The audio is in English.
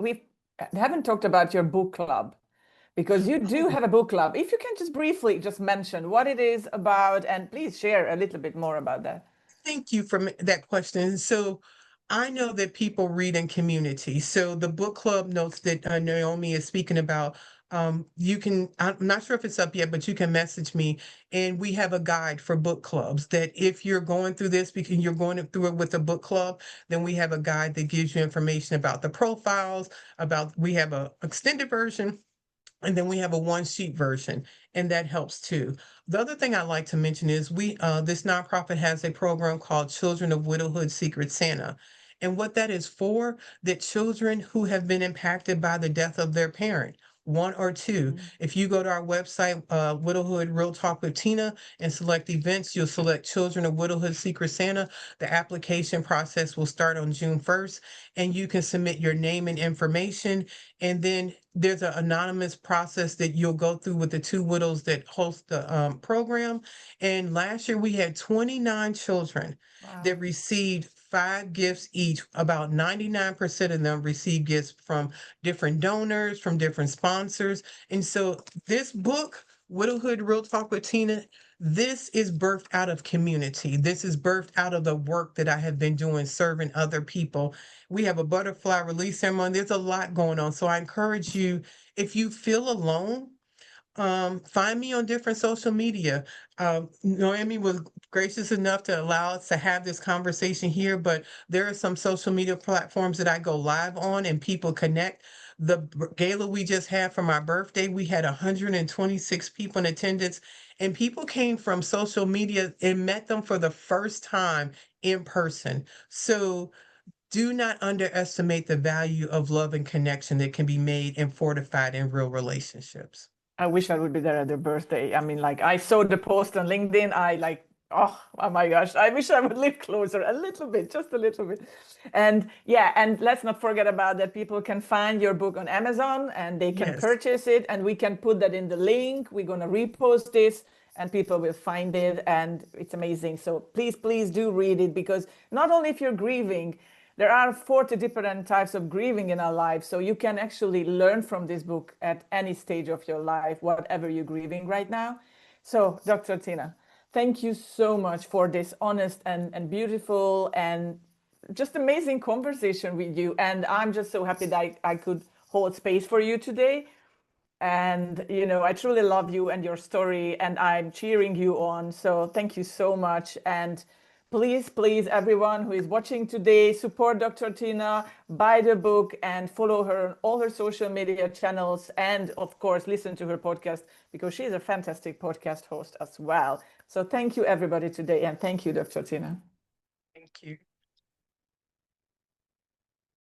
we haven't talked about your book club, because you do have a book club. If you can just briefly just mention what it is about, and please share a little bit more about that. Thank you for that question. So I know that people read in community. So the book club notes that Naomi is speaking about, you can, I'm not sure if it's up yet, but you can message me. And we have a guide for book clubs that if you're going through this because you're going through it with a book club, then we have a guide that gives you information about the profiles, we have a extended version. And then we have a one sheet version, and that helps too. The other thing I'd like to mention is this nonprofit has a program called Children of Widowhood Secret Santa. And what that is for, that children who have been impacted by the death of their parent, one or two. If you go to our website, Widowhood Real Talk with Tina, and select events, you'll select Children of Widowhood Secret Santa. The application process will start on June 1st, and you can submit your name and information. And then there's an anonymous process that you'll go through with the two widows that host the program. And last year we had 29 children that received 5 gifts each. About 99% of them received gifts from different donors, from different sponsors. And so this book, Widowhood Real Talk with Tina, this is birthed out of community. This is birthed out of the work that I have been doing, serving other people. We have a butterfly release ceremony. There's a lot going on. So I encourage you, if you feel alone, find me on different social media. Noemi was gracious enough to allow us to have this conversation here, but there are some social media platforms that I go live on and people connect. The gala we just had for my birthday, we had 126 people in attendance, and people came from social media and met them for the first time in person. So do not underestimate the value of love and connection that can be made and fortified in real relationships. I wish I would be there at their birthday. I mean, like, I saw the post on LinkedIn. Oh my gosh, I wish I would live closer a little bit, just a little bit. And yeah, and let's not forget about that. People can find your book on Amazon and they can purchase it, and we can put that in the link. We're going to repost this and people will find it, and it's amazing. So please do read it, because not only if you're grieving, there are 40 different types of grieving in our lives. So you can actually learn from this book at any stage of your life, whatever you're grieving right now. So Dr. Tina, thank you so much for this honest and beautiful and just amazing conversation with you. And I'm just so happy that I could hold space for you today. And, you know, I truly love you and your story, and I'm cheering you on. So thank you so much. And please, everyone who is watching today, support Dr. Tina, buy the book, and follow her on all her social media channels. And of course, listen to her podcast, because she's a fantastic podcast host as well. So thank you, everybody, today. And thank you, Dr. Tina. Thank you.